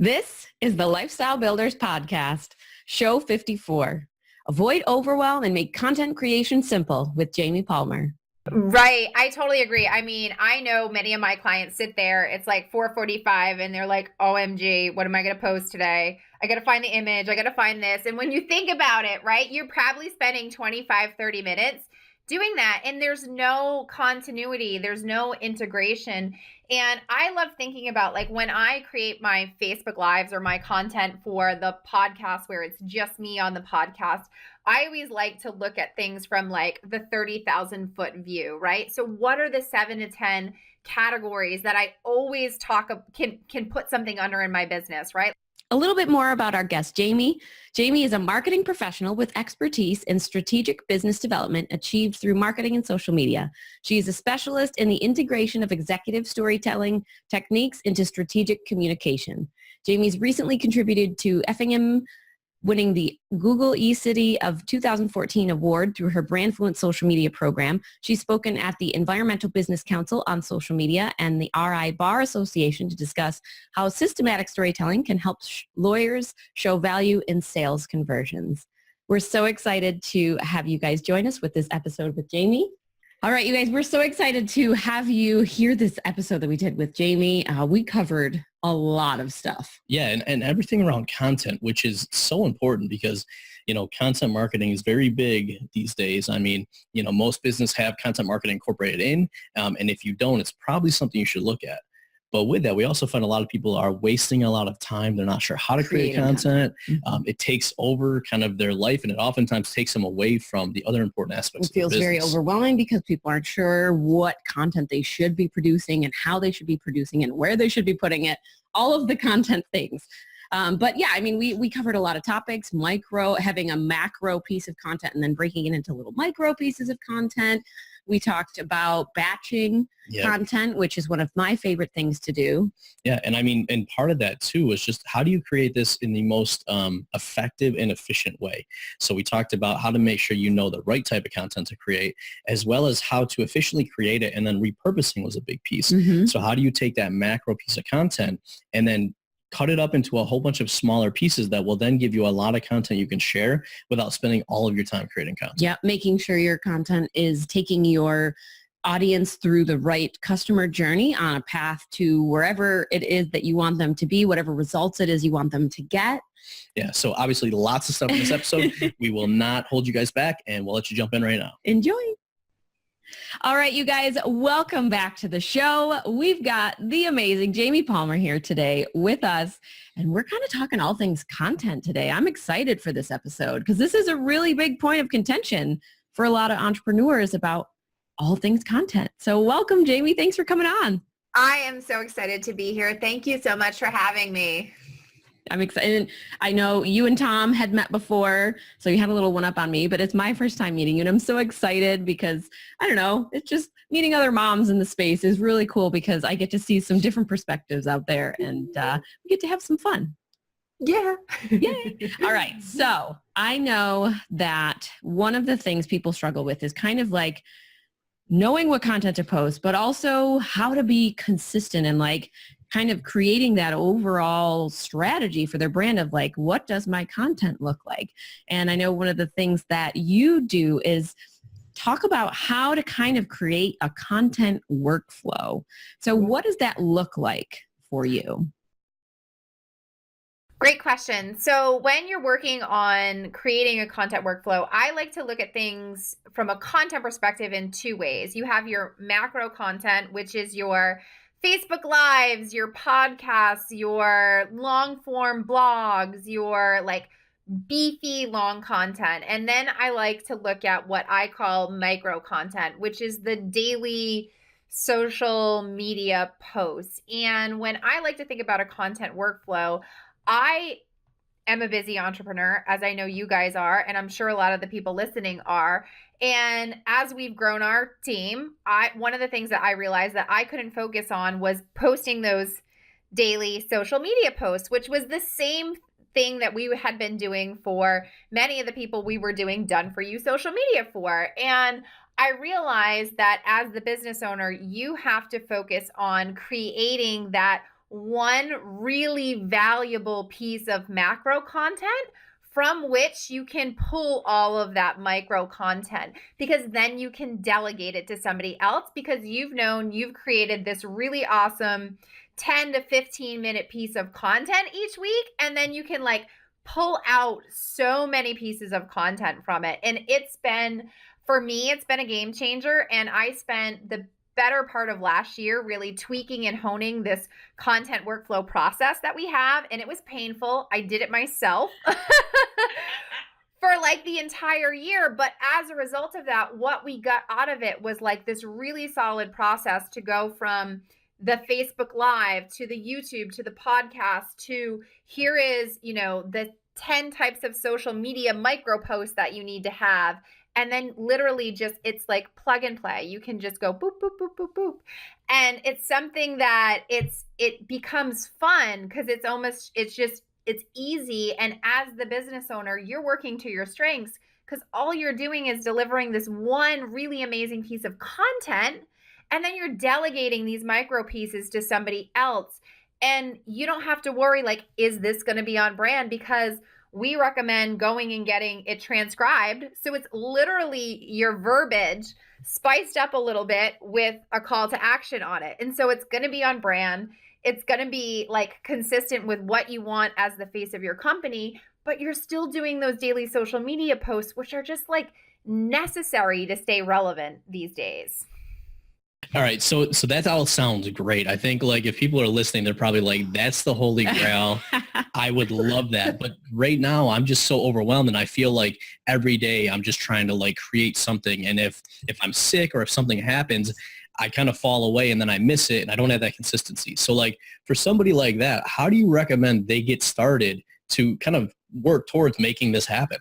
This is the Lifestyle Builders Podcast, Show 54. Avoid overwhelm and make content creation simple with Jamie Palmer. Right. I totally agree. I mean, I know many of my clients sit there, it's like 4:45 and they're like, OMG, what am I going to post today? I got to find the image. I got to find this. And when you think about it, right, you're probably spending 25, 30 minutes doing that. And there's no continuity. There's no integration. And I love thinking about like when I create my Facebook Lives or my content for the podcast where it's just me on the podcast, I always like to look at things from like the 30,000 foot view, right? So what are the 7 to 10 categories that I always can put something under in my business, right? A little bit more about our guest, Jamie. Jamie is a marketing professional with expertise in strategic business development achieved through marketing and social media. She is a specialist in the integration of executive storytelling techniques into strategic communication. Jamie's recently contributed to Effingham winning the Google eCity of 2014 award through her Brandfluent social media program. She's spoken at the Environmental Business Council on social media and the RI Bar Association to discuss how systematic storytelling can help lawyers show value in sales conversions. We're so excited to have you guys join us with this episode with Jamie. All right, you guys, we're so excited to have you hear this episode that we did with Jamie. We covered a lot of stuff. Yeah, and everything around content, which is so important because, content marketing is very big these days. I mean, most business have content marketing incorporated in, and if you don't, it's probably something you should look at. But with that, we also find a lot of people are wasting a lot of time. They're not sure how to create content. It takes over kind of their life, and it oftentimes takes them away from the other important aspects of the business. It feels very overwhelming because people aren't sure what content they should be producing and how they should be producing and where they should be putting it, all of the content things. But yeah, I mean, we covered a lot of topics, having a macro piece of content and then breaking it into little micro pieces of content. We talked about batching content, which is one of my favorite things to do. Yeah. And I mean, and part of that too is just how do you create this in the most effective and efficient way? So we talked about how to make sure you know the right type of content to create, as well as how to efficiently create it. And then repurposing was a big piece. So how do you take that macro piece of content and then cut it up into a whole bunch of smaller pieces that will then give you a lot of content you can share without spending all of your time creating content. Yeah, making sure your content is taking your audience through the right customer journey on a path to wherever it is that you want them to be, whatever results it is you want them to get. Yeah, so obviously lots of stuff in this episode. We will not hold you guys back, and we'll let you jump in right now. Enjoy. All right, you guys, welcome back to the show. We've got the amazing Jamie Palmer here today with us, and we're kind of talking all things content today. I'm excited for this episode because this is a really big point of contention for a lot of entrepreneurs about all things content. So welcome, Jamie. Thanks for coming on. I am so excited to be here. Thank you so much for having me. I'm excited. I know you and Tom had met before, so you had a little one up on me, but it's my first time meeting you, and I'm so excited because, I don't know, it's just meeting other moms in the space is really cool because I get to see some different perspectives out there, and we get to have some fun. Yeah. Yay. All right. So I know that one of the things people struggle with is kind of like knowing what content to post, but also how to be consistent and like kind of creating that overall strategy for their brand of like, what does my content look like? And I know one of the things that you do is talk about how to kind of create a content workflow. So what does that look like for you? Great question. So when you're working on creating a content workflow, I like to look at things from a content perspective in two ways. You have your macro content, which is your Facebook Lives, your podcasts, your long form blogs, your like beefy long content. And then I like to look at what I call micro content, which is the daily social media posts. And when I like to think about a content workflow, I am a busy entrepreneur, as I know you guys are, and I'm sure a lot of the people listening are. And as we've grown our team, one of the things that I realized that I couldn't focus on was posting those daily social media posts, which was the same thing that we had been doing for many of the people we were doing done for you social media for. And I realized that as the business owner, you have to focus on creating that one really valuable piece of macro content from which you can pull all of that micro content, because then you can delegate it to somebody else, because you've created this really awesome 10 to 15 minute piece of content each week. And then you can like pull out so many pieces of content from it. And for me, it's been a game changer. And I spent the better part of last year really tweaking and honing this content workflow process that we have. And it was painful. I did it myself for like the entire year. But as a result of that, what we got out of it was like this really solid process to go from the Facebook Live to the YouTube to the podcast to here is, the 10 types of social media micro posts that you need to have. And then literally just, it's like plug and play. You can just go boop, boop, boop, boop, boop. And it's something that it becomes fun because it's easy. And as the business owner, you're working to your strengths because all you're doing is delivering this one really amazing piece of content. And then you're delegating these micro pieces to somebody else. And you don't have to worry, like, is this going to be on brand? Because we recommend going and getting it transcribed. So it's literally your verbiage spiced up a little bit with a call to action on it. And so it's going to be on brand. It's going to be like consistent with what you want as the face of your company, but you're still doing those daily social media posts, which are just like necessary to stay relevant these days. All right. So that all sounds great. I think like if people are listening, they're probably like, that's the holy grail. I would love that. But right now I'm just so overwhelmed and I feel like every day I'm just trying to like create something. And if I'm sick or if something happens, I kind of fall away and then I miss it and I don't have that consistency. So like for somebody like that, how do you recommend they get started to kind of work towards making this happen?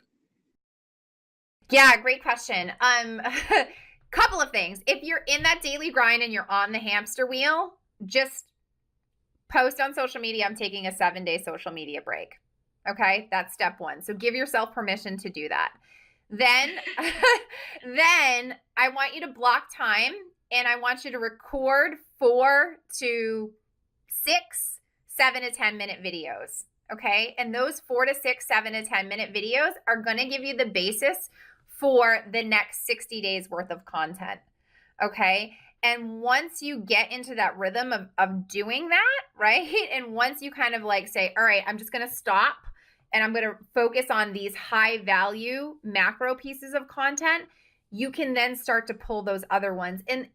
Yeah, great question. Couple of things. If you're in that daily grind and you're on the hamster wheel, just post on social media, I'm taking a 7-day social media break. Okay. That's step one. So give yourself permission to do that. Then I want you to block time and I want you to record 4 to 6, 7 to 10 minute videos. Okay. And those 4 to 6, 7 to 10 minute videos are going to give you the basis for the next 60 days worth of content. Okay. And once you get into that rhythm of doing that, right? And once you kind of like say, all right, I'm just going to stop and I'm going to focus on these high value macro pieces of content, you can then start to pull those other ones. And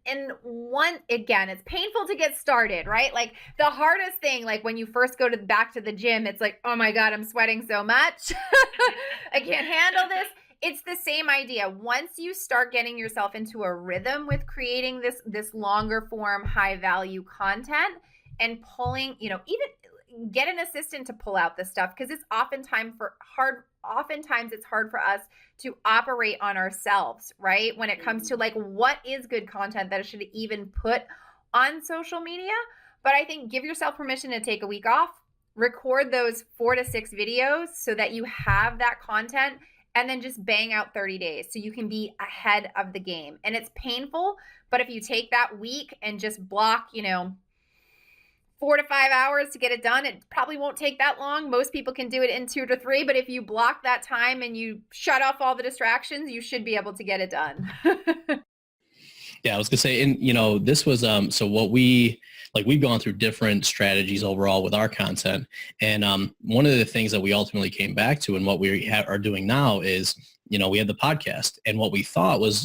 again, it's painful to get started, right? Like the hardest thing, like when you first go back to the gym, it's like, oh my God, I'm sweating so much. I can't handle this. It's the same idea. Once you start getting yourself into a rhythm with creating this longer form, high value content and pulling, even get an assistant to pull out this stuff because it's oftentimes it's hard for us to operate on ourselves, right? When it comes to like, what is good content that I should even put on social media? But I think give yourself permission to take a week off, record those 4 to 6 videos so that you have that content and then just bang out 30 days so you can be ahead of the game. And it's painful, but if you take that week and just block, 4 to 5 hours to get it done, it probably won't take that long. Most people can do it in 2 to 3, but if you block that time and you shut off all the distractions, you should be able to get it done. Yeah, I was gonna say, and this was so what we've gone through different strategies overall with our content, and one of the things that we ultimately came back to, and what we are doing now is, we had the podcast, and what we thought was,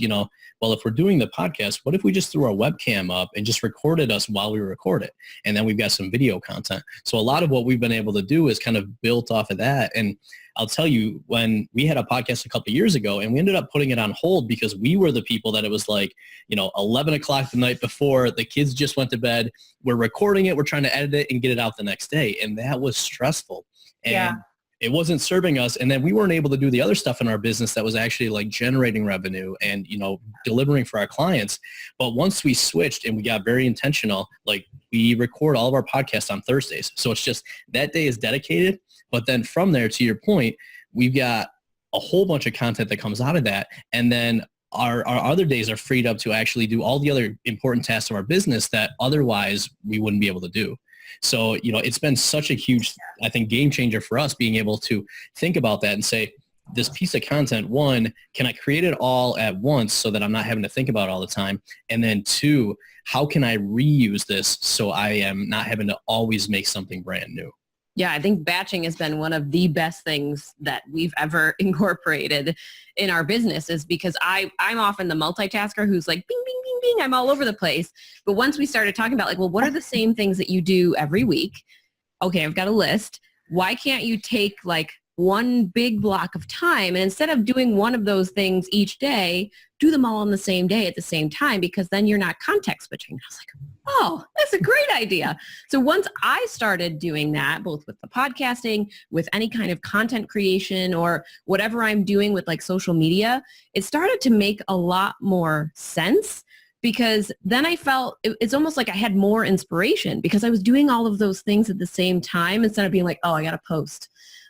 well, if we're doing the podcast, what if we just threw our webcam up and just recorded us while we record it, and then we've got some video content. So a lot of what we've been able to do is kind of built off of that, and I'll tell you, when we had a podcast a couple of years ago and we ended up putting it on hold because we were the people that it was like, 11 o'clock the night before, the kids just went to bed, we're recording it, we're trying to edit it and get it out the next day. And that was stressful. And it wasn't serving us. And then we weren't able to do the other stuff in our business that was actually like generating revenue and, delivering for our clients. But once we switched and we got very intentional, like we record all of our podcasts on Thursdays. So it's just that day is dedicated. But then from there, to your point, we've got a whole bunch of content that comes out of that. And then our other days are freed up to actually do all the other important tasks of our business that otherwise we wouldn't be able to do. So, it's been such a huge, I think, game changer for us being able to think about that and say, this piece of content, one, can I create it all at once so that I'm not having to think about it all the time? And then two, how can I reuse this so I am not having to always make something brand new? Yeah, I think batching has been one of the best things that we've ever incorporated in our business, is because I'm often the multitasker who's like, bing, bing, bing, bing, I'm all over the place. But once we started talking about like, well, what are the same things that you do every week? Okay, I've got a list. Why can't you take like one big block of time, and instead of doing one of those things each day, do them all on the same day at the same time, because then you're not context switching. I was like, oh, that's a great idea. So once I started doing that, both with the podcasting, with any kind of content creation, or whatever I'm doing with like social media, it started to make a lot more sense, because then I felt it's almost like I had more inspiration because I was doing all of those things at the same time, instead of being like, oh, I got to post.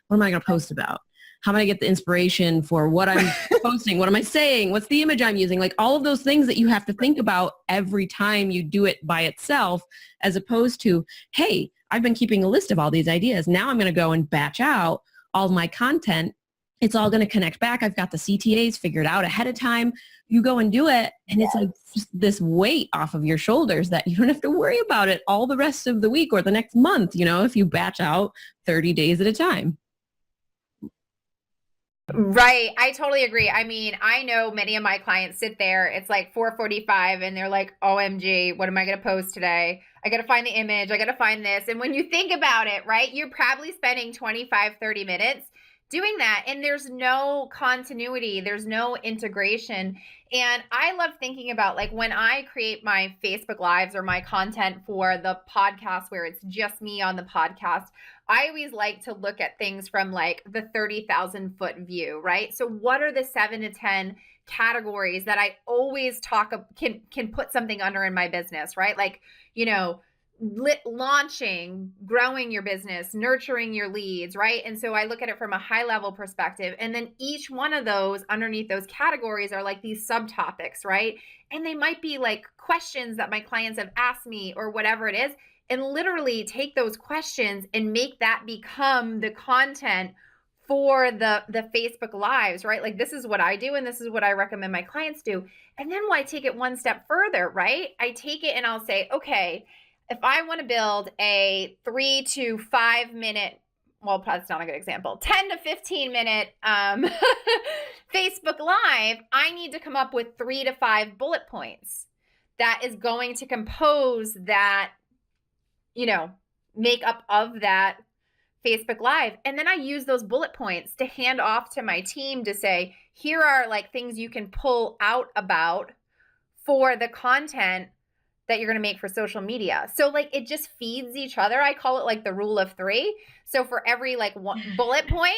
What am I going to post about? How am I going to get the inspiration for what I'm posting? What am I saying? What's the image I'm using? Like all of those things that you have to think about every time you do it by itself, as opposed to, hey, I've been keeping a list of all these ideas. Now I'm going to go and batch out all my content. It's all going to connect back. I've got the CTAs figured out ahead of time. You go and do it, and it's like just this weight off of your shoulders that you don't have to worry about it all the rest of the week or the next month, if you batch out 30 days at a time. Right. I totally agree. I mean, I know many of my clients sit there, it's like 4:45 and they're like, OMG, what am I going to post today? I got to find the image. I got to find this. And when you think about it, right, you're probably spending 25, 30 minutes doing that. And there's no continuity. There's no integration. And I love thinking about like when I create my Facebook Lives or my content for the podcast where it's just me on the podcast, I always like to look at things from like the 30,000 foot view, right? So what are the 7 to 10 categories that I always can put something under in my business, right? Like, launching, growing your business, nurturing your leads, right? And so I look at it from a high level perspective. And then each one of those underneath those categories are like these subtopics, right? And they might be like questions that my clients have asked me or whatever it is. And literally take those questions and make that become the content for the Facebook Lives, right? Like this is what I do and this is what I recommend my clients do. And then I take it one step further, right? I take it and I'll say, okay, if I want to build a 3 to 5 minute, well, that's not a good example, 10 to 15 minute Facebook Live, I need to come up with 3 to 5 bullet points that is going to compose that makeup of that Facebook Live. And then I use those bullet points to hand off to my team to say, here are like things you can pull out about for the content that you're going to make for social media. So like it just feeds each other. I call it like the rule of 3. So for every like one bullet point,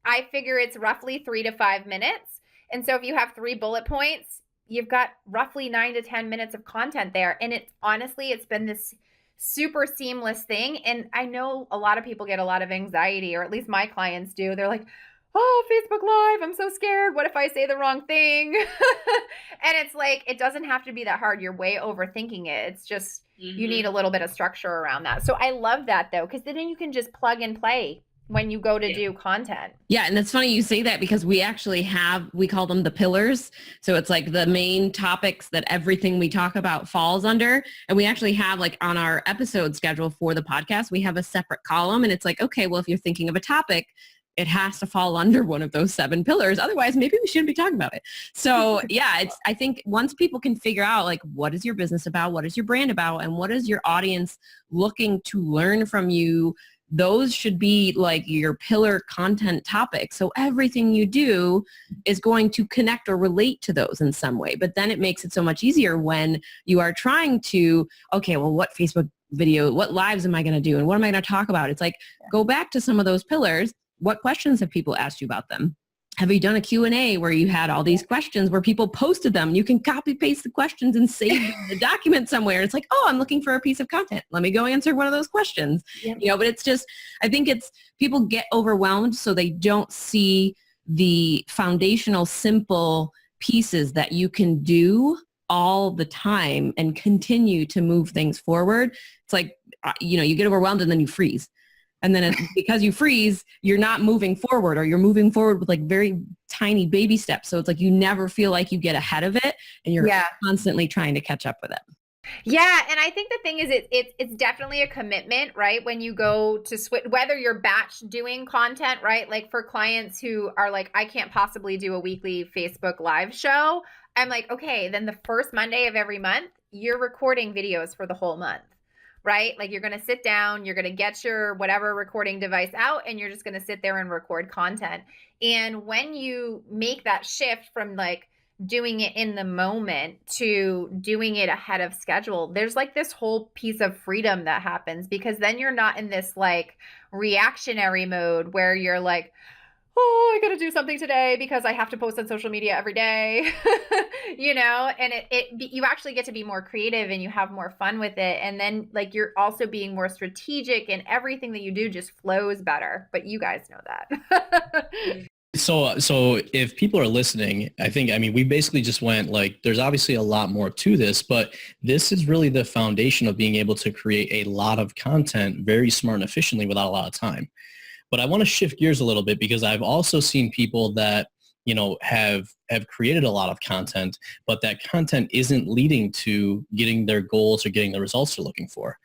I figure it's roughly 3 to 5 minutes. And so if you have 3 bullet points, you've got roughly 9 to 10 minutes of content there. And it's been this super seamless thing. And I know a lot of people get a lot of anxiety, or at least my clients do. They're like, oh, Facebook Live, I'm so scared. What if I say the wrong thing? And it's like, it doesn't have to be that hard. You're way overthinking it. It's just, you need a little bit of structure around that. So I love that though, because then you can just plug and play when you go to do content. Yeah. And it's funny you say that, because we actually we call them the pillars. So it's like the main topics that everything we talk about falls under. And we actually have like on our episode schedule for the podcast, we have a separate column, and it's like, okay, well, if you're thinking of a topic, it has to fall under one of those 7 pillars. Otherwise, maybe we shouldn't be talking about it. So yeah, I think once people can figure out like, what is your business about? What is your brand about? And what is your audience looking to learn from you? Those should be like your pillar content topics. So everything you do is going to connect or relate to those in some way. But then it makes it so much easier when you are trying to, okay, well, what Facebook video, what lives am I going to do? And what am I going to talk about? It's like, go back to some of those pillars. What questions have people asked you about them? Have you done a Q&A where you had all these questions where people posted them? You can copy paste the questions and save the document somewhere. It's like, oh, I'm looking for a piece of content. Let me go answer one of those questions. Yep. But it's just, I think people get overwhelmed, so they don't see the foundational, simple pieces that you can do all the time and continue to move things forward. It's like you get overwhelmed and then you freeze. And then because you freeze, you're not moving forward, or you're moving forward with like very tiny baby steps. So it's like you never feel like you get ahead of it, and you're constantly trying to catch up with it. Yeah. And I think the thing is it's definitely a commitment, right? When you go to switch, whether you're batch doing content, right? Like for clients who are like, I can't possibly do a weekly Facebook live show. I'm like, okay, then the first Monday of every month, you're recording videos for the whole month, right? Like you're going to sit down, you're going to get your whatever recording device out, and you're just going to sit there and record content. And when you make that shift from like doing it in the moment to doing it ahead of schedule, there's like this whole piece of freedom that happens, because then you're not in this like reactionary mode where you're like, oh, I got to do something today because I have to post on social media every day, and you actually get to be more creative and you have more fun with it. And then like, you're also being more strategic, and everything that you do just flows better, but you guys know that. So if people are listening, we basically just went like, there's obviously a lot more to this, but this is really the foundation of being able to create a lot of content very smart and efficiently without a lot of time. But I want to shift gears a little bit, because I've also seen people that, have created a lot of content, but that content isn't leading to getting their goals or getting the results they're looking for.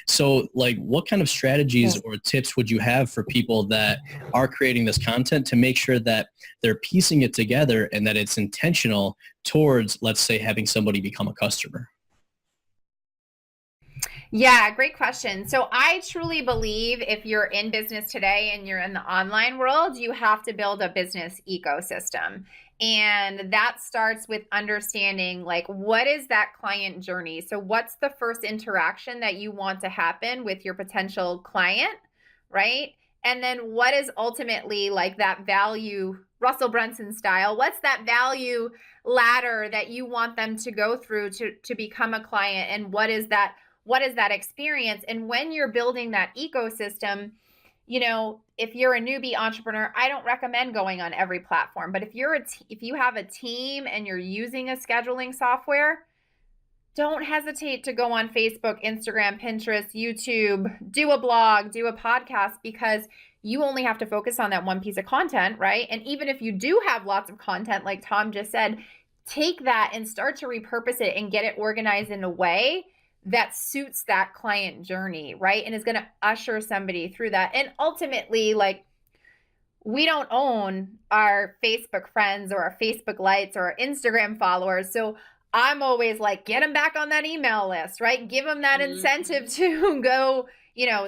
So like, what kind of strategies or tips would you have for people that are creating this content to make sure that they're piecing it together and that it's intentional towards, let's say, having somebody become a customer? Yeah, great question. So I truly believe if you're in business today and you're in the online world, you have to build a business ecosystem. And that starts with understanding like, what is that client journey? So what's the first interaction that you want to happen with your potential client, right? And then what is ultimately like that value, Russell Brunson style, what's that value ladder that you want them to go through to become a client? And what is that experience? And when you're building that ecosystem, if you're a newbie entrepreneur, I don't recommend going on every platform. But if you have a team and you're using a scheduling software, don't hesitate to go on Facebook, Instagram, Pinterest, YouTube, do a blog, do a podcast, because you only have to focus on that one piece of content, right? And even if you do have lots of content, like Tom just said, take that and start to repurpose it and get it organized in a way that suits that client journey, right? And is going to usher somebody through that. And ultimately, like, we don't own our Facebook friends or our Facebook likes or our Instagram followers. So I'm always like, get them back on that email list, right? Give them that incentive to go,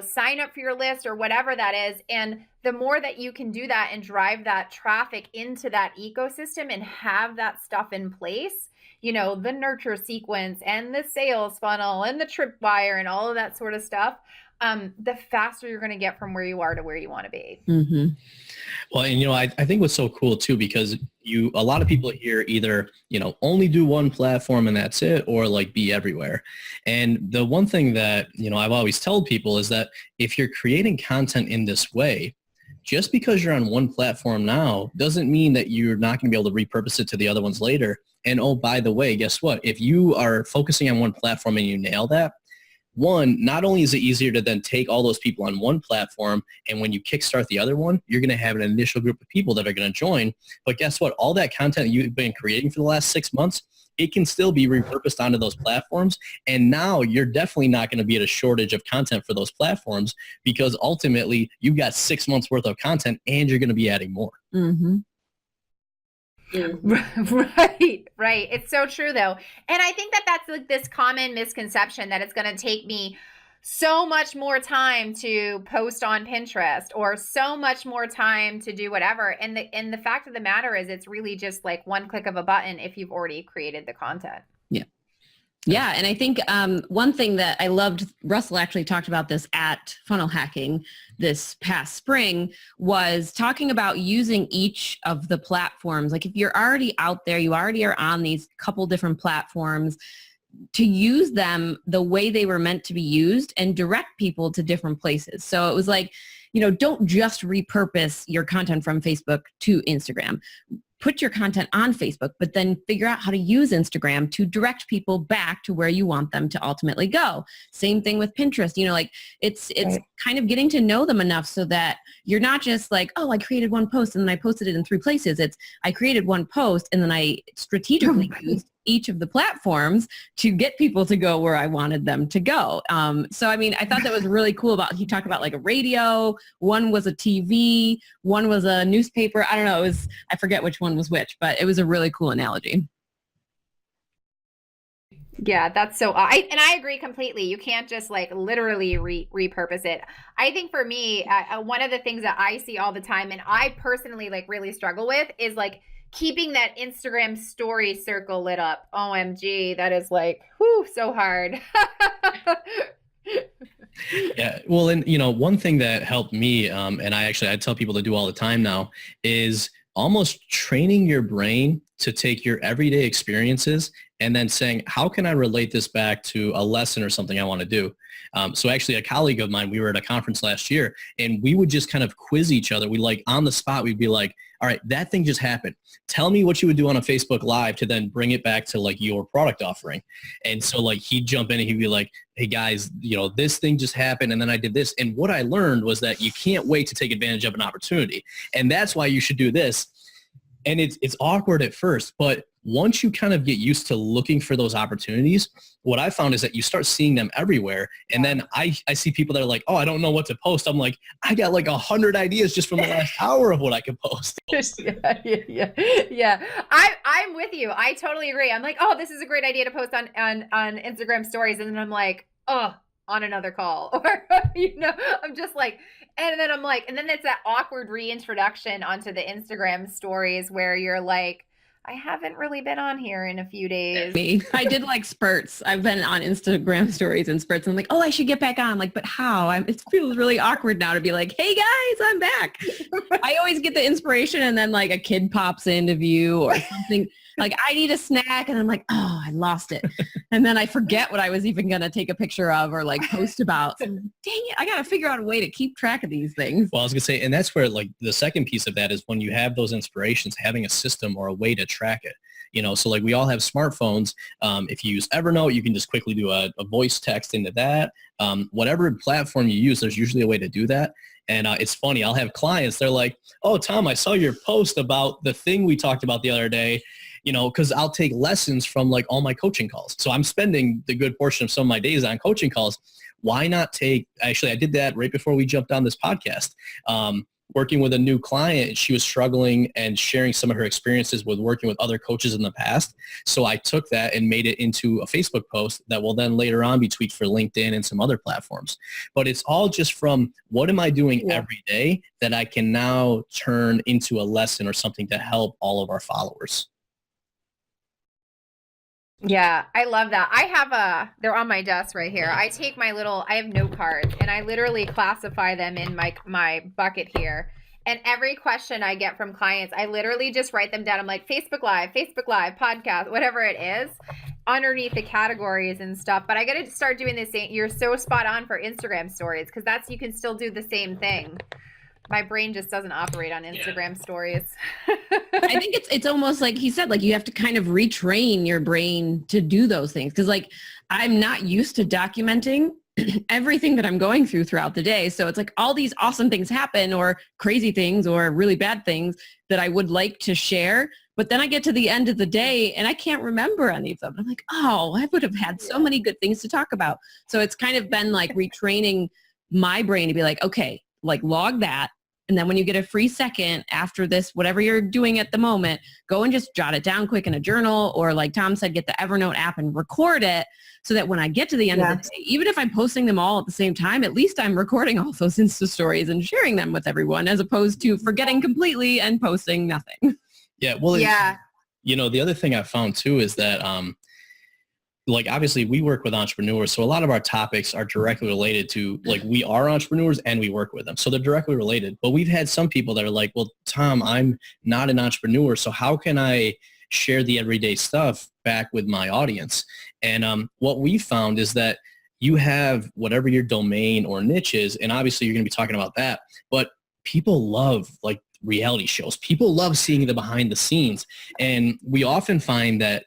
sign up for your list or whatever that is. And the more that you can do that and drive that traffic into that ecosystem and have that stuff in place, the nurture sequence and the sales funnel and the tripwire and all of that sort of stuff, the faster you're going to get from where you are to where you want to be. Mm-hmm. Well, and I think what's so cool too, because a lot of people here either, only do one platform and that's it, or like be everywhere. And the one thing that, I've always told people is that if you're creating content in this way, just because you're on one platform now doesn't mean that you're not going to be able to repurpose it to the other ones later. And oh, by the way, guess what? If you are focusing on one platform and you nail that, one, not only is it easier to then take all those people on one platform, and when you kickstart the other one, you're going to have an initial group of people that are going to join. But guess what? All that content you've been creating for the last 6 months, it can still be repurposed onto those platforms. And now you're definitely not going to be at a shortage of content for those platforms, because ultimately you've got 6 months worth of content and you're going to be adding more. Mm-hmm. Right. It's so true though. And I think that that's like this common misconception that it's going to take me so much more time to post on Pinterest or so much more time to do whatever. And the fact of the matter is, it's really just like one click of a button if you've already created the content. Yeah. Yeah. And I think one thing that I loved, Russell actually talked about this at Funnel Hacking this past spring, was talking about using each of the platforms. Like if you're already out there, you already are on these couple different platforms, to use them the way they were meant to be used and direct people to different places. So it was like, don't just repurpose your content from Facebook to Instagram. Put your content on Facebook, but then figure out how to use Instagram to direct people back to where you want them to ultimately go. Same thing with Pinterest. It's Right. kind of getting to know them enough so that you're not just like, oh, I created one post and then I posted it in 3 places. It's I created one post and then I strategically used each of the platforms to get people to go where I wanted them to go. So, I thought that was really cool he talked about like a radio, one was a TV, one was a newspaper. I don't know. I forget which one was which, but it was a really cool analogy. Yeah, that's so, I agree completely. You can't just like literally repurpose it. I think for me, one of the things that I see all the time and I personally like really struggle with is like keeping that Instagram story circle lit up. OMG, that is like, whew, so hard. Yeah. Well, and one thing that helped me, and I tell people to do all the time now, is almost training your brain to take your everyday experiences and then saying, how can I relate this back to a lesson or something I want to do? So actually a colleague of mine, we were at a conference last year and we would just kind of quiz each other. We like on the spot, we'd be like, all right, that thing just happened. Tell me what you would do on a Facebook Live to then bring it back to like your product offering. And so like he'd jump in and he'd be like, hey guys, this thing just happened and then I did this. And what I learned was that you can't wait to take advantage of an opportunity. And that's why you should do this. And it's awkward at first, but once you kind of get used to looking for those opportunities, what I found is that you start seeing them everywhere. And then I see people that are like, oh, I don't know what to post. I'm like, I got like 100 ideas just from the last hour of what I could post. Yeah. I'm with you. I totally agree. I'm like, oh, this is a great idea to post on Instagram stories. And then I'm like, oh, on another call. Or, I'm just like, and then I'm like, and then it's that awkward reintroduction onto the Instagram stories where you're like, I haven't really been on here in a few days. Me. I did like spurts. I've been on Instagram stories and spurts. And I'm like, oh, I should get back on. Like, but how? It feels really awkward now to be like, hey guys, I'm back. I always get the inspiration and then like a kid pops into view or something. Like I need a snack and I'm like, oh, I lost it. And then I forget what I was even going to take a picture of or like post about. So, dang it, I got to figure out a way to keep track of these things. Well, I was going to say, and that's where like the second piece of that is when you have those inspirations, having a system or a way to track it. So like we all have smartphones. If you use Evernote, you can just quickly do a voice text into that. Whatever platform you use, there's usually a way to do that. And it's funny, I'll have clients, they're like, oh, Tom, I saw your post about the thing we talked about the other day, because I'll take lessons from like all my coaching calls. So I'm spending the good portion of some of my days on coaching calls. Why not actually, I did that right before we jumped on this podcast. Working with a new client, she was struggling and sharing some of her experiences with working with other coaches in the past. So I took that and made it into a Facebook post that will then later on be tweaked for LinkedIn and some other platforms. But it's all just from what am I doing every day that I can now turn into a lesson or something to help all of our followers. Yeah, I love that. They're on my desk right here. I have note cards and I literally classify them in my bucket here. And every question I get from clients, I literally just write them down. I'm like, Facebook Live, podcast, whatever it is, underneath the categories and stuff. But I got to start doing this. You're so spot on for Instagram stories because you can still do the same thing. My brain just doesn't operate on Instagram stories. I think it's almost like he said, like you have to kind of retrain your brain to do those things. Cause like I'm not used to documenting everything that I'm going through throughout the day. So it's like all these awesome things happen or crazy things or really bad things that I would like to share. But then I get to the end of the day and I can't remember any of them. I'm like, oh, I would have had so many good things to talk about. So it's kind of been like retraining my brain to be like, okay, like log that. And then when you get a free second after this, whatever you're doing at the moment, go and just jot it down quick in a journal or like Tom said, get the Evernote app and record it so that when I get to the end of the day, even if I'm posting them all at the same time, at least I'm recording all those Insta stories and sharing them with everyone as opposed to forgetting completely and posting nothing. Yeah. Well, the other thing I found too is that like obviously we work with entrepreneurs. So a lot of our topics are directly related to like we are entrepreneurs and we work with them. So they're directly related. But we've had some people that are like, well, Tom, I'm not an entrepreneur. So how can I share the everyday stuff back with my audience? And what we found is that you have whatever your domain or niche is, and obviously you're going to be talking about that, but people love like reality shows. People love seeing the behind the scenes. And we often find that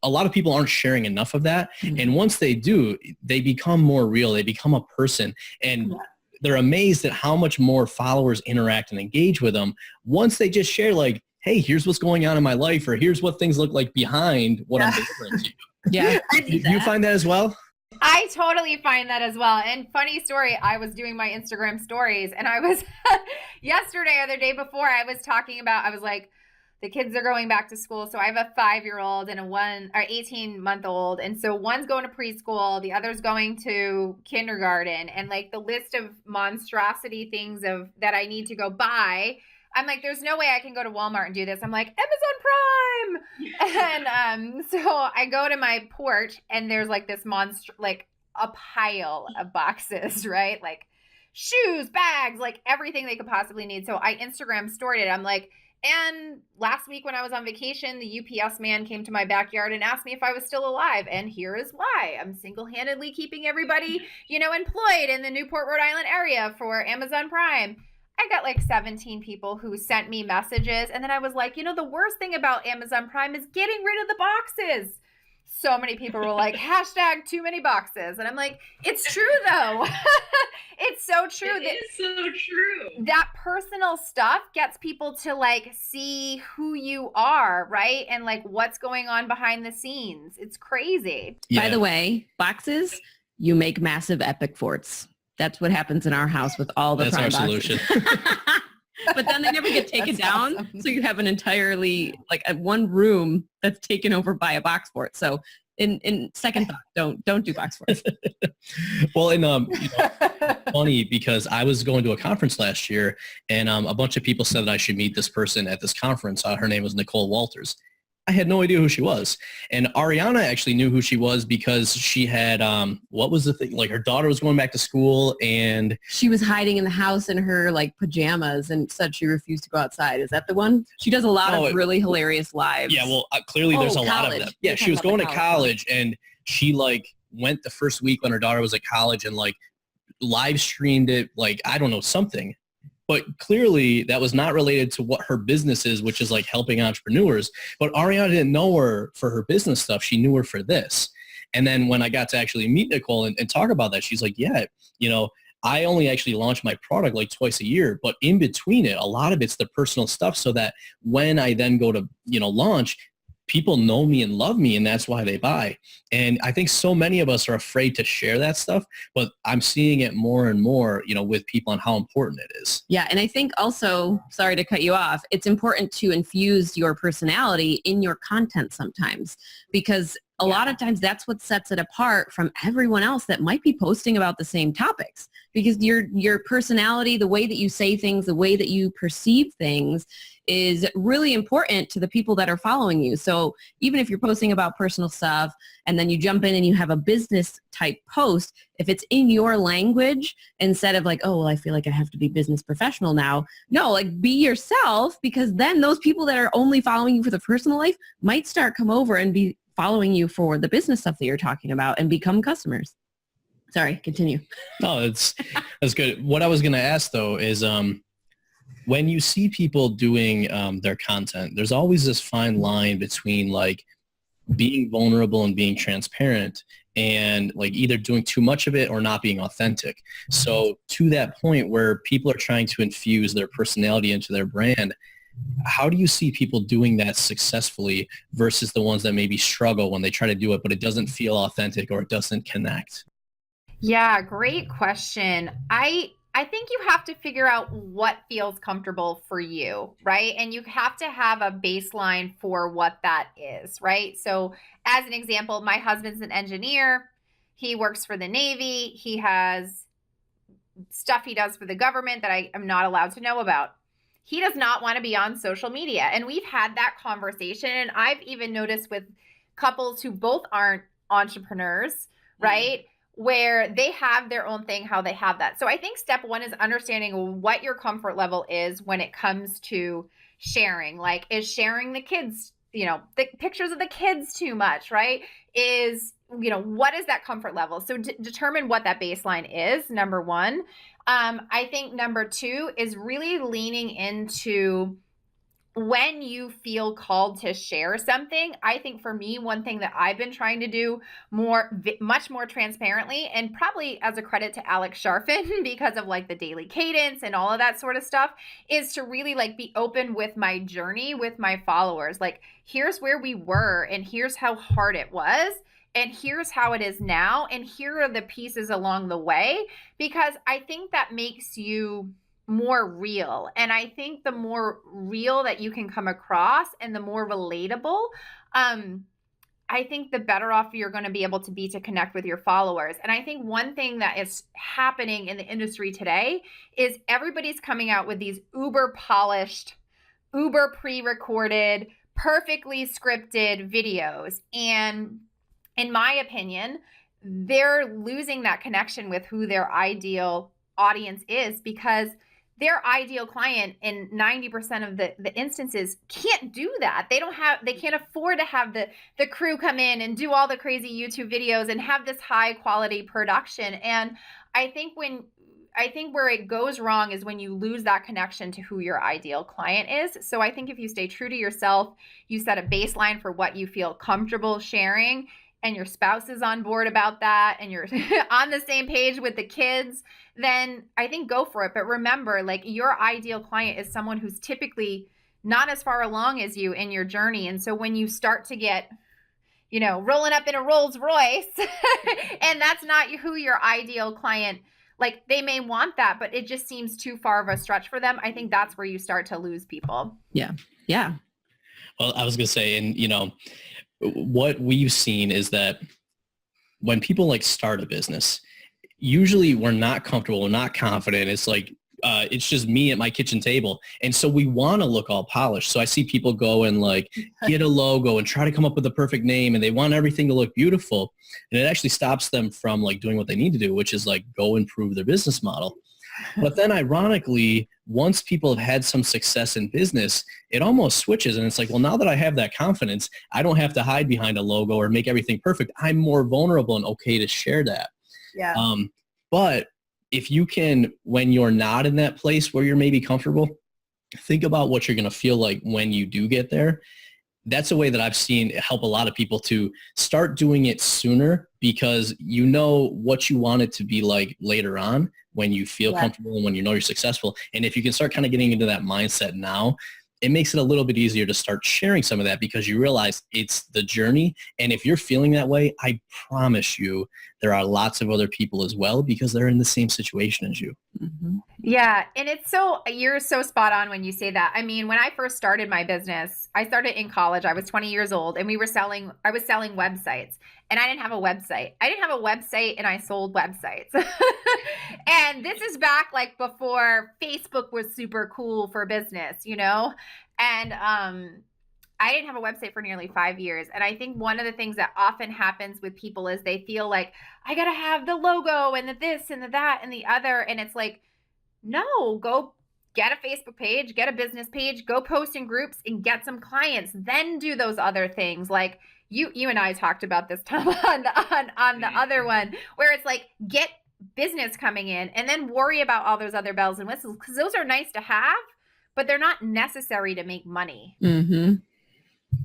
a lot of people aren't sharing enough of that. And once they do, they become more real. They become a person. And they're amazed at how much more followers interact and engage with them once they just share like, hey, here's what's going on in my life, or here's what things look like behind what I'm delivering to you. Yeah. You find that as well? I totally find that as well. And funny story, I was doing my Instagram stories and I was yesterday or the day before, I was talking about, I was like, the kids are going back to school. So I have a 5-year-old and a 18-month-old. And so one's going to preschool, the other's going to kindergarten. And like the list of monstrosity things that I need to go buy, I'm like, there's no way I can go to Walmart and do this. I'm like, Amazon Prime. And so I go to my porch and there's like this monster, like a pile of boxes, right? Like shoes, bags, like everything they could possibly need. So I Instagram storied it. I'm like, and last week when I was on vacation, the UPS man came to my backyard and asked me if I was still alive. And here is why. I'm single-handedly keeping everybody, employed in the Newport, Rhode Island area for Amazon Prime. I got like 17 people who sent me messages. And then I was like, the worst thing about Amazon Prime is getting rid of the boxes. So many people were like, hashtag too many boxes. And I'm like, it's true though. It's so true. It is so true. That personal stuff gets people to like see who you are, right? And like what's going on behind the scenes. It's crazy. By the way, boxes, you make massive epic forts. That's what happens in our house with all the Prime our boxes. solution. But then they never get taken That's down. awesome. So you have an entirely like one room that's taken over by a box fort. So in second thought, don't do box forts. Well, funny because I was going to a conference last year and a bunch of people said that I should meet this person at this conference. Her name was Nicole Walters. I had no idea who she was. And Ariana actually knew who she was because she had, what was the thing? Like her daughter was going back to school and She was hiding in the house in her like pajamas and said she refused to go outside. Is that the one? She does a lot of really hilarious lives. yeah, well, clearly there's a lot of college. them. Yeah, You're she was talking going about to the college college and she like went the first week when her daughter was at college and like live streamed it, like, I don't know, something. But clearly that was not related to what her business is, which is like helping entrepreneurs. But Ariana didn't know her for her business stuff. She knew her for this. And then when I got to actually meet Nicole and talk about that, she's like, yeah, I only actually launch my product like twice a year, but in between it, a lot of it's the personal stuff so that when I then go to, launch, people know me and love me and that's why they buy. And I think so many of us are afraid to share that stuff, but I'm seeing it more and more, with people on how important it is. Yeah. And I think also, sorry to cut you off, it's important to infuse your personality in your content sometimes because a lot of times that's what sets it apart from everyone else that might be posting about the same topics because your personality, the way that you say things, the way that you perceive things is really important to the people that are following you. So even if you're posting about personal stuff and then you jump in and you have a business type post, if it's in your language instead of like, oh, well, I feel like I have to be business professional now. No, like be yourself because then those people that are only following you for the personal life might start come over and be following you for the business stuff that you're talking about and become customers. Sorry, continue. No, that's good. What I was going to ask though is, when you see people doing their content, there's always this fine line between like being vulnerable and being transparent and like either doing too much of it or not being authentic. So to that point where people are trying to infuse their personality into their brand, how do you see people doing that successfully versus the ones that maybe struggle when they try to do it, but it doesn't feel authentic or it doesn't connect? Yeah, great question. I think you have to figure out what feels comfortable for you, right? And you have to have a baseline for what that is, right? So as an example, my husband's an engineer. He works for the Navy. He has stuff he does for the government that I am not allowed to know about. He does not want to be on social media. And we've had that conversation. And I've even noticed with couples who both aren't entrepreneurs, right? Where they have their own thing, how they have that. So I think step one is understanding what your comfort level is when it comes to sharing. Like, is sharing the kids' the pictures of the kids too much, right? Is, what is that comfort level? So determine what that baseline is, number one. I think number two is really leaning into when you feel called to share something. I think for me, one thing that I've been trying to do much more transparently, and probably as a credit to Alex Sharfin because of like the daily cadence and all of that sort of stuff, is to really like be open with my journey with my followers. Like, here's where we were and here's how hard it was. And here's how it is now. And here are the pieces along the way, because I think that makes you more real. And I think the more real that you can come across and the more relatable, I think the better off you're going to be able to be to connect with your followers. And I think one thing that is happening in the industry today is everybody's coming out with these uber polished, uber pre-recorded, perfectly scripted videos. And in my opinion, they're losing that connection with who their ideal audience is, because their ideal client in 90% of the instances can't do that. They can't afford to have the crew come in and do all the crazy YouTube videos and have this high quality production. And I think where it goes wrong is when you lose that connection to who your ideal client is. So I think if you stay true to yourself, you set a baseline for what you feel comfortable sharing, and your spouse is on board about that, and you're on the same page with the kids, then I think go for it. But remember, like, your ideal client is someone who's typically not as far along as you in your journey. And so when you start to get, rolling up in a Rolls Royce and that's not who your ideal client, like, they may want that, but it just seems too far of a stretch for them. I think that's where you start to lose people. Yeah. Yeah. Well, I was going to say, and what we've seen is that when people like start a business, usually we're not comfortable, we're not confident. It's like, it's just me at my kitchen table. And so we want to look all polished. So I see people go and like get a logo and try to come up with the perfect name, and they want everything to look beautiful. And it actually stops them from like doing what they need to do, which is like go improve their business model. But then ironically, once people have had some success in business, it almost switches. And it's like, well, now that I have that confidence, I don't have to hide behind a logo or make everything perfect. I'm more vulnerable and okay to share that. Yeah. But if you can, when you're not in that place where you're maybe comfortable, think about what you're going to feel like when you do get there. That's a way that I've seen help a lot of people to start doing it sooner, because you know what you want it to be like later on when you feel comfortable and when you know you're successful. And if you can start kind of getting into that mindset now, it makes it a little bit easier to start sharing some of that, because you realize it's the journey. And if you're feeling that way, I promise you there are lots of other people as well, because they're in the same situation as you. Mm-hmm. Yeah. And you're so spot on when you say that. I mean, when I first started my business, I started in college. I was 20 years old, and I was selling websites, and I didn't have a website. And I sold websites. And this is back like before Facebook was super cool for business, and, I didn't have a website for nearly 5 years. And I think one of the things that often happens with people is they feel like, I got to have the logo and the this and the that and the other. And it's like, no, go get a Facebook page, get a business page, go post in groups and get some clients, then do those other things. Like you and I talked about this, Tom, on the other one, where it's like, get business coming in and then worry about all those other bells and whistles, because those are nice to have, but they're not necessary to make money. Mm-hmm.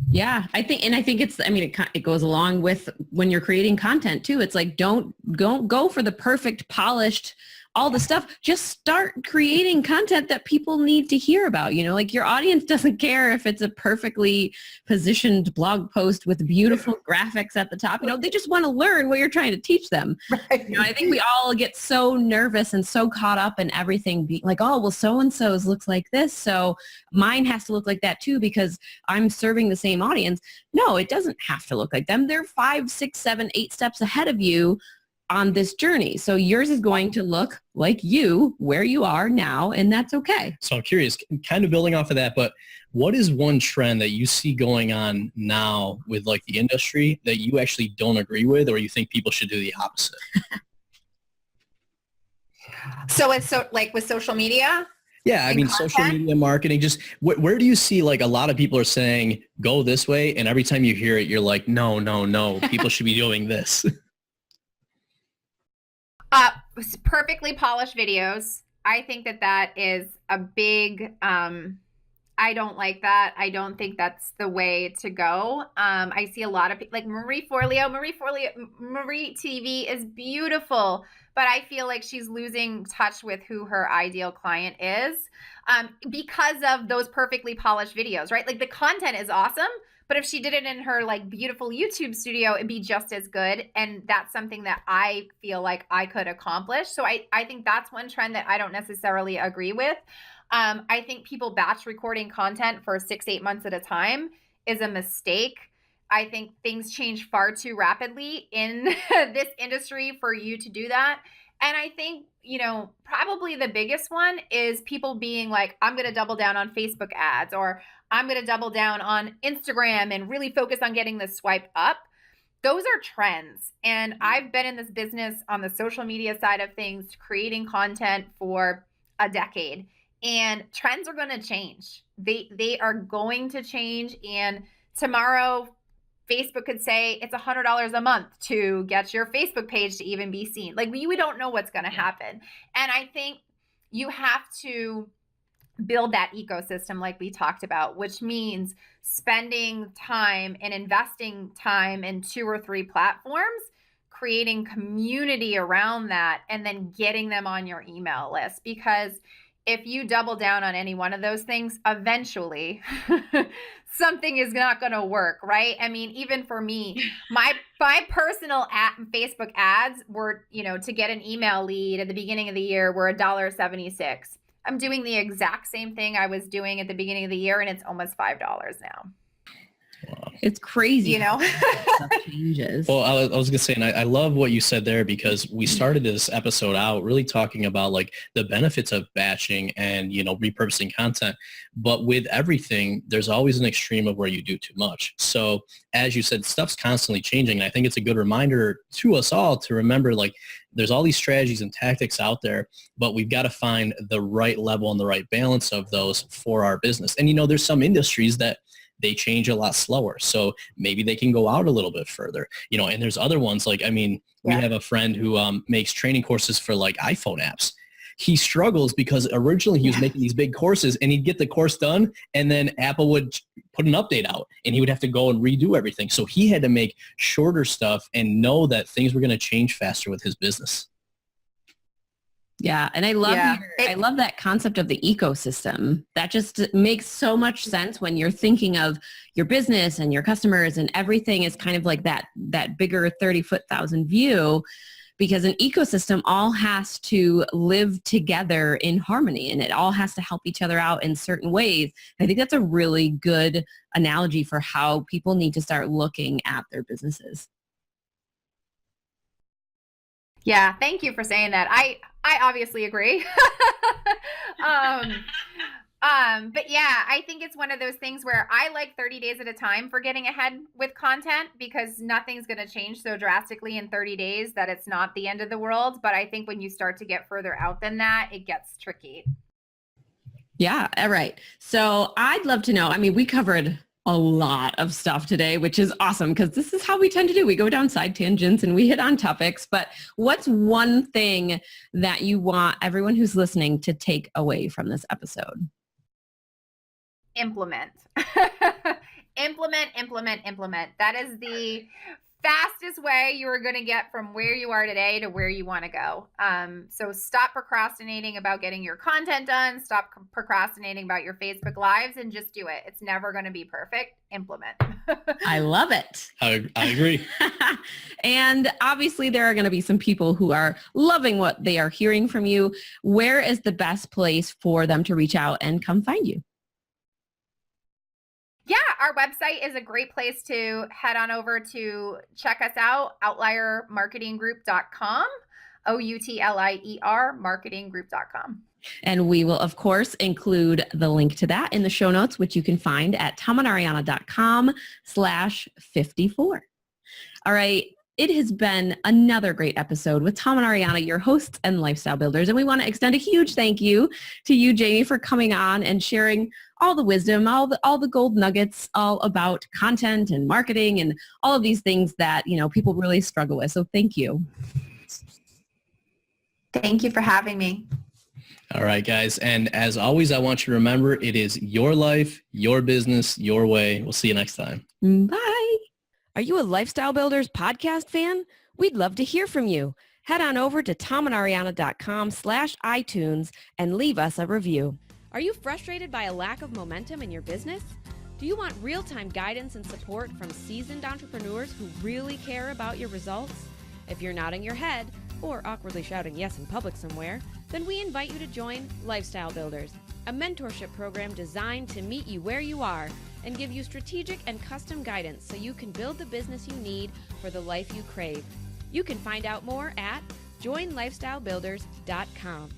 Yeah, I think it goes along with when you're creating content too. It's like, don't go for the perfect, polished, all the stuff. Just start creating content that people need to hear about. Like, your audience doesn't care if it's a perfectly positioned blog post with beautiful graphics at the top. They just want to learn what you're trying to teach them. Right. I think we all get so nervous and so caught up in everything being like, oh, well, so-and-so's looks like this, so mine has to look like that too, because I'm serving the same audience. No, it doesn't have to look like them. They're 5, 6, 7, 8 steps ahead of you on this journey. So yours is going to look like you, where you are now, and that's okay. So I'm curious, kind of building off of that, but what is one trend that you see going on now with like the industry that you actually don't agree with, or you think people should do the opposite? So it's like with social media? Yeah, I in mean, content? social media marketing, just where do you see like a lot of people are saying, go this way, and every time you hear it, you're like, no, no, no, people should be doing this. Perfectly polished videos. I think that is a big, I don't like that. I don't think that's the way to go. I see a lot of people like Marie Forleo. Marie TV is beautiful, but I feel like she's losing touch with who her ideal client is because of those perfectly polished videos, right? Like the content is awesome, but if she did it in her like beautiful YouTube studio, it'd be just as good. And that's something that I feel like I could accomplish. So I think that's one trend that I don't necessarily agree with. I think people batch recording content for 6-8 months at a time is a mistake. I think things change far too rapidly in this industry for you to do that. And I think, probably the biggest one is people being like, I'm going to double down on Facebook ads, or I'm going to double down on Instagram and really focus on getting the swipe up. Those are trends. And I've been in this business on the social media side of things, creating content for a decade. And trends are going to change. They are going to change. And tomorrow, Facebook could say it's $100 a month to get your Facebook page to even be seen. Like we don't know what's going to happen. And I think you have to build that ecosystem like we talked about, which means spending time and investing time in 2 or 3 platforms, creating community around that, and then getting them on your email list. Because if you double down on any one of those things, eventually something is not going to work, right? I mean, even for me, my personal Facebook ads were, to get an email lead at the beginning of the year were $1.76. I'm doing the exact same thing I was doing at the beginning of the year, and it's almost $5 now. Wow. It's crazy. Stuff changes. Well, I was going to say, and I love what you said there, because we started this episode out really talking about like the benefits of batching and, repurposing content. But with everything, there's always an extreme of where you do too much. So as you said, stuff's constantly changing. And I think it's a good reminder to us all to remember, like, there's all these strategies and tactics out there, but we've got to find the right level and the right balance of those for our business. And, there's some industries that they change a lot slower. So maybe they can go out a little bit further, and there's other ones like, we have a friend who makes training courses for like iPhone apps. He struggles because originally he was making these big courses and he'd get the course done and then Apple would put an update out and he would have to go and redo everything. So he had to make shorter stuff and know that things were going to change faster with his business. Yeah. And I love I love that concept of the ecosystem. That just makes so much sense when you're thinking of your business and your customers, and everything is kind of like that bigger 30,000-foot view, because an ecosystem all has to live together in harmony and it all has to help each other out in certain ways. I think that's a really good analogy for how people need to start looking at their businesses. Yeah, thank you for saying that. I obviously agree. But yeah, I think it's one of those things where I like 30 days at a time for getting ahead with content, because nothing's going to change so drastically in 30 days that it's not the end of the world. But I think when you start to get further out than that, it gets tricky. Yeah. All right. So I'd love to know, we covered a lot of stuff today, which is awesome because this is how we tend to do. We go down side tangents and we hit on topics, but what's one thing that you want everyone who's listening to take away from this episode? Implement. Implement. That is the fastest way you are going to get from where you are today to where you want to go. So stop procrastinating about getting your content done. Stop procrastinating about your Facebook Lives and just do it. It's never going to be perfect. Implement. I love it. I agree. And obviously there are going to be some people who are loving what they are hearing from you. Where is the best place for them to reach out and come find you? Yeah, our website is a great place to head on over to check us out, outliermarketinggroup.com, OUTLIER marketinggroup.com. And we will, of course, include the link to that in the show notes, which you can find at tomandariana.com/54. All right. It has been another great episode with Tom and Ariana, your hosts and lifestyle builders. And we want to extend a huge thank you to you, Jamie, for coming on and sharing all the wisdom, all the gold nuggets, all about content and marketing and all of these things that, people really struggle with. So thank you. Thank you for having me. All right, guys. And as always, I want you to remember, it is your life, your business, your way. We'll see you next time. Bye. Are you a Lifestyle Builders podcast fan? We'd love to hear from you. Head on over to tomandariana.com/iTunes and leave us a review. Are you frustrated by a lack of momentum in your business? Do you want real-time guidance and support from seasoned entrepreneurs who really care about your results? If you're nodding your head or awkwardly shouting yes in public somewhere, then we invite you to join Lifestyle Builders, a mentorship program designed to meet you where you are and give you strategic and custom guidance so you can build the business you need for the life you crave. You can find out more at joinlifestylebuilders.com.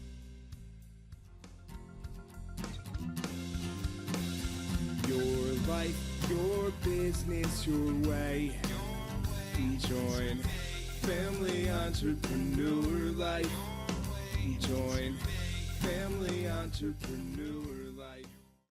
Your life, your business, your way. Join Family Entrepreneur Life. Join Family Entrepreneur